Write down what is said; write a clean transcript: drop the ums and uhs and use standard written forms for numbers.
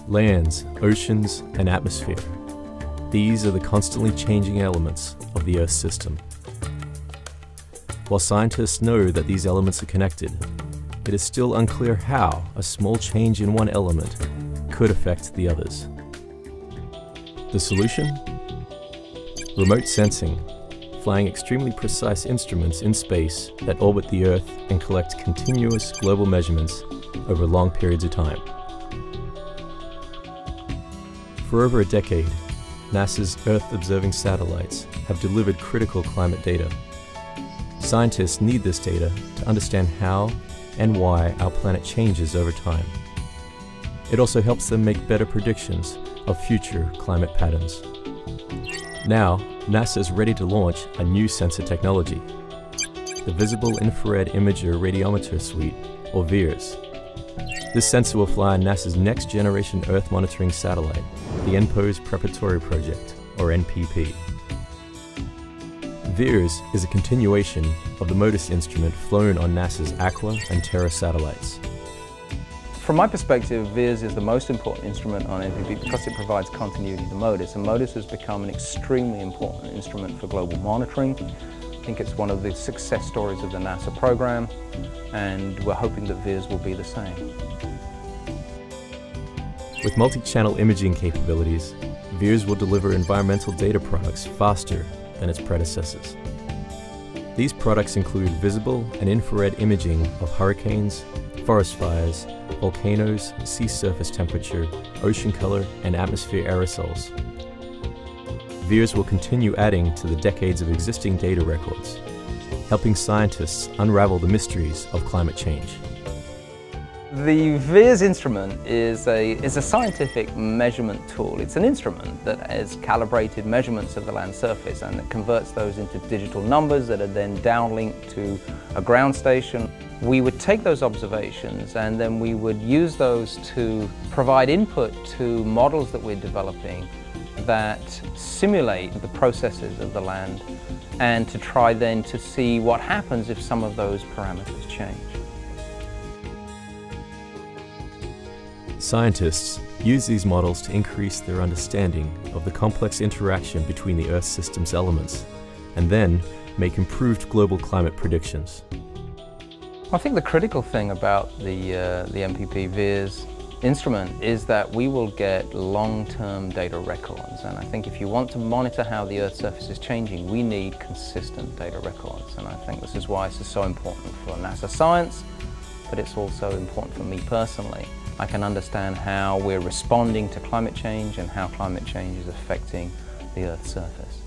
lands, oceans, and atmosphere. These are the constantly changing elements of the Earth's system. While scientists know that these elements are connected, it is still unclear how a small change in one element could affect the others. The solution? Remote sensing, flying extremely precise instruments in space that orbit the Earth and collect continuous global measurements over long periods of time. For over a decade, NASA's Earth-observing satellites have delivered critical climate data. Scientists need this data to understand how and why our planet changes over time. It also helps them make better predictions of future climate patterns. Now, NASA is ready to launch a new sensor technology, the Visible Infrared Imager Radiometer Suite, or VIIRS. This sensor will fly on NASA's next-generation Earth monitoring satellite, the NPOS Preparatory Project, or NPP. VIIRS is a continuation of the MODIS instrument flown on NASA's Aqua and Terra satellites. From my perspective, VIIRS is the most important instrument on NPP because it provides continuity to MODIS, and MODIS has become an extremely important instrument for global monitoring. I think it's one of the success stories of the NASA program, and we're hoping that VIIRS will be the same. With multi-channel imaging capabilities, VIIRS will deliver environmental data products faster than its predecessors. These products include visible and infrared imaging of hurricanes, forest fires, volcanoes, sea surface temperature, ocean color, and atmosphere aerosols. VIIRS will continue adding to the decades of existing data records, helping scientists unravel the mysteries of climate change. The VIIRS instrument is a scientific measurement tool. It's an instrument that has calibrated measurements of the land surface, and it converts those into digital numbers that are then downlinked to a ground station. We would take those observations and then we would use those to provide input to models that we're developing that simulate the processes of the land, and to try then to see what happens if some of those parameters change. Scientists use these models to increase their understanding of the complex interaction between the Earth system's elements, and then make improved global climate predictions. I think the critical thing about the NPP VIIRS instrument is that we will get long-term data records, and I think if you want to monitor how the Earth's surface is changing, we need consistent data records, and I think this is why this is so important for NASA science, but it's also important for me personally. I can understand how we're responding to climate change and how climate change is affecting the Earth's surface.